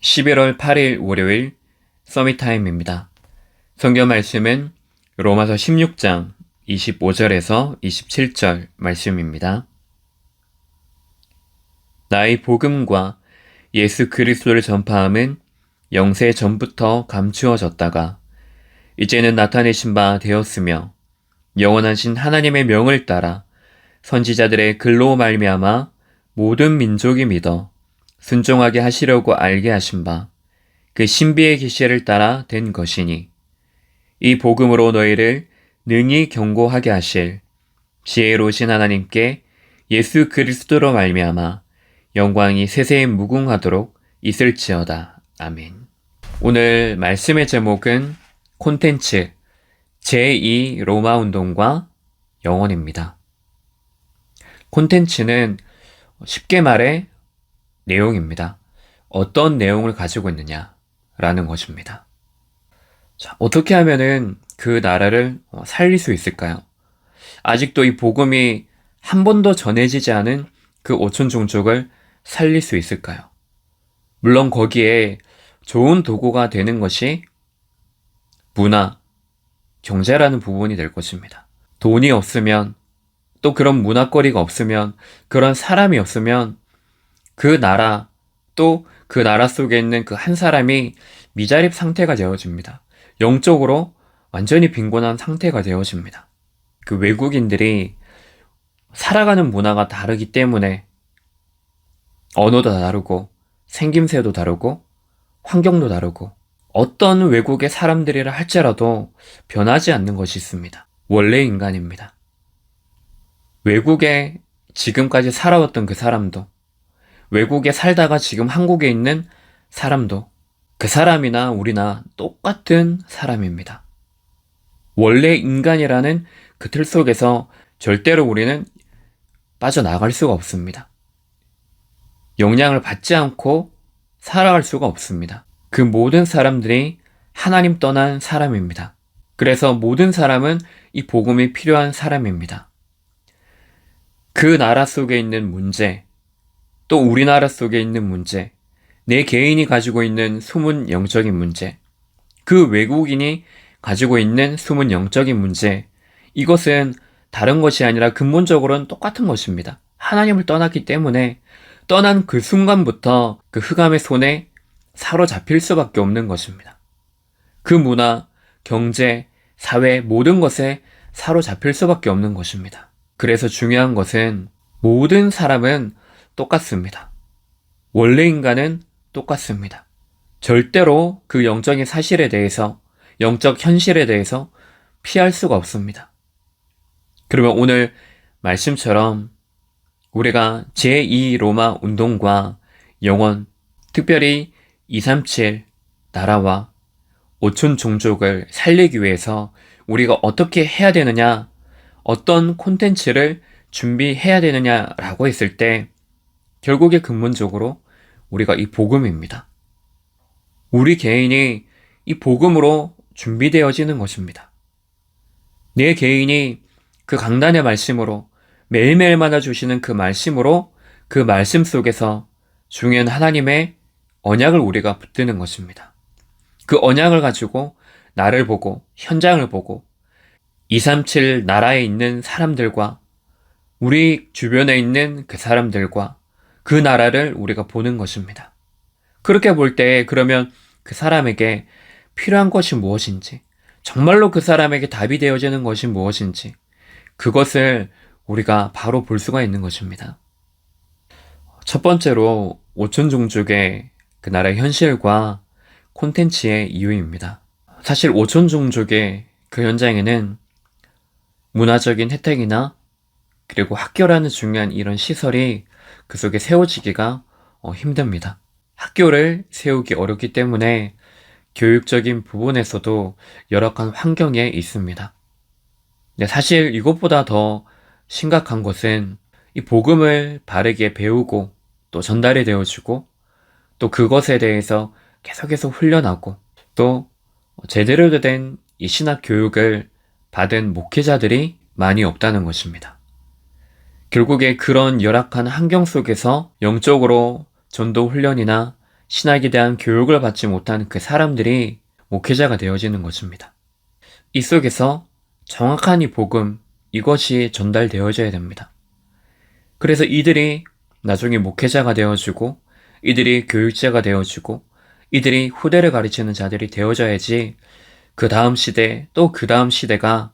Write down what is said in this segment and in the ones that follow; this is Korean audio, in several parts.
11월 8일 월요일 서밋타임입니다. 성경 말씀은 로마서 16장 25절에서 27절 말씀입니다. 나의 복음과 예수 그리스도를 전파함은 영세 전부터 감추어졌다가 이제는 나타내신 바 되었으며 영원하신 하나님의 명을 따라 선지자들의 글로 말미암아 모든 민족이 믿어 순종하게 하시려고 알게 하신 바 그 신비의 계시를 따라 된 것이니 이 복음으로 너희를 능히 경고하게 하실 지혜로우신 하나님께 예수 그리스도로 말미암아 영광이 세세에 무궁하도록 있을지어다. 아멘. 오늘 말씀의 제목은 콘텐츠 제2 로마 운동과 영원입니다. 콘텐츠는 쉽게 말해 내용입니다. 어떤 내용을 가지고 있느냐라는 것입니다. 자, 어떻게 하면은 그 나라를 살릴 수 있을까요? 아직도 이 복음이 한 번도 전해지지 않은 그 오촌 종족을 살릴 수 있을까요? 물론 거기에 좋은 도구가 되는 것이 문화, 경제라는 부분이 될 것입니다. 돈이 없으면, 또 그런 문화거리가 없으면, 그런 사람이 없으면 그 나라, 또 그 나라 속에 있는 그 한 사람이 미자립 상태가 되어집니다. 영적으로 완전히 빈곤한 상태가 되어집니다. 그 외국인들이 살아가는 문화가 다르기 때문에 언어도 다르고 생김새도 다르고 환경도 다르고 어떤 외국의 사람들이라 할지라도 변하지 않는 것이 있습니다. 원래 인간입니다. 외국에 지금까지 살아왔던 그 사람도 외국에 살다가 지금 한국에 있는 사람도 그 사람이나 우리나 똑같은 사람입니다. 원래 인간이라는 그 틀 속에서 절대로 우리는 빠져나갈 수가 없습니다. 영향을 받지 않고 살아갈 수가 없습니다. 그 모든 사람들이 하나님 떠난 사람입니다. 그래서 모든 사람은 이 복음이 필요한 사람입니다. 그 나라 속에 있는 문제, 또 우리나라 속에 있는 문제, 내 개인이 가지고 있는 숨은 영적인 문제, 그 외국인이 가지고 있는 숨은 영적인 문제, 이것은 다른 것이 아니라 근본적으로는 똑같은 것입니다. 하나님을 떠났기 때문에 떠난 그 순간부터 그 흑암의 손에 사로잡힐 수밖에 없는 것입니다. 그 문화, 경제, 사회 모든 것에 사로잡힐 수밖에 없는 것입니다. 그래서 중요한 것은 모든 사람은 똑같습니다. 원래 인간은 똑같습니다. 절대로 그 영적인 사실에 대해서, 영적 현실에 대해서 피할 수가 없습니다. 그러면 오늘 말씀처럼 우리가 제2 로마 운동과 영원, 특별히 237 나라와 오촌 종족을 살리기 위해서 우리가 어떻게 해야 되느냐, 어떤 콘텐츠를 준비해야 되느냐라고 했을 때 결국에 근본적으로 우리가 이 복음입니다. 우리 개인이 이 복음으로 준비되어지는 것입니다. 내 개인이 그 강단의 말씀으로 매일매일 만나주시는 그 말씀으로 그 말씀 속에서 중요한 하나님의 언약을 우리가 붙드는 것입니다. 그 언약을 가지고 나를 보고 현장을 보고 237 나라에 있는 사람들과 우리 주변에 있는 그 사람들과 그 나라를 우리가 보는 것입니다. 그렇게 볼 때 그러면 그 사람에게 필요한 것이 무엇인지, 정말로 그 사람에게 답이 되어지는 것이 무엇인지 그것을 우리가 바로 볼 수가 있는 것입니다. 첫 번째로 오촌 종족의 그 나라의 현실과 콘텐츠의 이유입니다. 사실 오촌 종족의 그 현장에는 문화적인 혜택이나 그리고 학교라는 중요한 이런 시설이 그 속에 세워지기가 힘듭니다. 학교를 세우기 어렵기 때문에 교육적인 부분에서도 열악한 환경에 있습니다. 사실 이것보다 더 심각한 것은 이 복음을 바르게 배우고 또 전달이 되어주고 또 그것에 대해서 계속해서 훈련하고 또 제대로 된 이 신학 교육을 받은 목회자들이 많이 없다는 것입니다. 결국에 그런 열악한 환경 속에서 영적으로 전도 훈련이나 신학에 대한 교육을 받지 못한 그 사람들이 목회자가 되어지는 것입니다. 이 속에서 정확한 이 복음, 이것이 전달되어져야 됩니다. 그래서 이들이 나중에 목회자가 되어지고, 이들이 교육자가 되어지고, 이들이 후대를 가르치는 자들이 되어져야지 그 다음 시대, 또 그 다음 시대가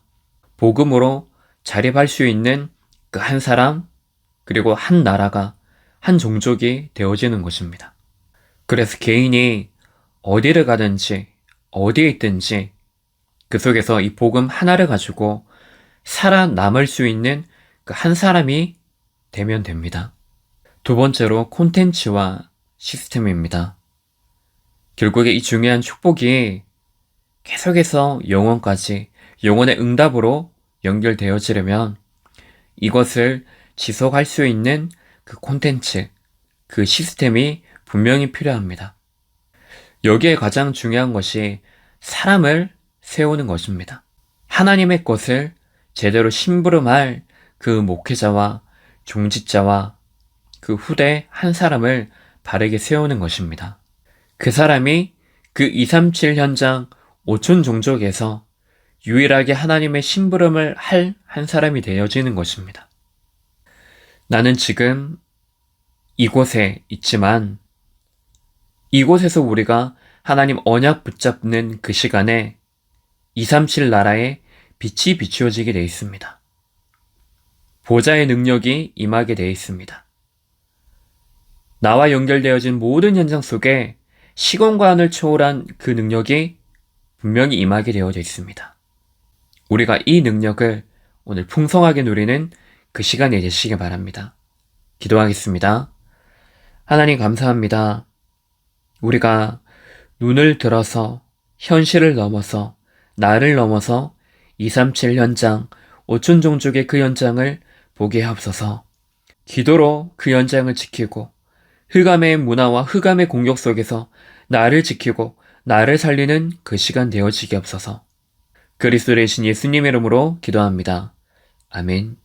복음으로 자립할 수 있는 그 한 사람, 그리고 한 나라가, 한 종족이 되어지는 것입니다. 그래서 개인이 어디를 가든지, 어디에 있든지 그 속에서 이 복음 하나를 가지고 살아남을 수 있는 그 한 사람이 되면 됩니다. 두 번째로 콘텐츠와 시스템입니다. 결국에 이 중요한 축복이 계속해서 영원까지, 영원의 응답으로 연결되어지려면 이것을 지속할 수 있는 그 콘텐츠, 그 시스템이 분명히 필요합니다. 여기에 가장 중요한 것이 사람을 세우는 것입니다. 하나님의 것을 제대로 심부름할 그 목회자와 종직자와 그 후대 한 사람을 바르게 세우는 것입니다. 그 사람이 그 237 현장 5천 종족에서 유일하게 하나님의 심부름을 할 한 사람이 되어지는 것입니다. 나는 지금 이곳에 있지만 이곳에서 우리가 하나님 언약 붙잡는 그 시간에 237 나라에 빛이 비추어지게 되어 있습니다. 보좌의 능력이 임하게 되어 있습니다. 나와 연결되어진 모든 현장 속에 시공간을 초월한 그 능력이 분명히 임하게 되어져 있습니다. 우리가 이 능력을 오늘 풍성하게 누리는 그 시간이 되시길 바랍니다. 기도하겠습니다. 하나님 감사합니다. 우리가 눈을 들어서 현실을 넘어서 나를 넘어서 237 현장 5천 종족의 그 현장을 보게 하옵소서. 기도로 그 현장을 지키고 흑암의 문화와 흑암의 공격 속에서 나를 지키고 나를 살리는 그 시간 되어지게 없어서 그리스도 되신 예수님의 이름으로 기도합니다. 아멘.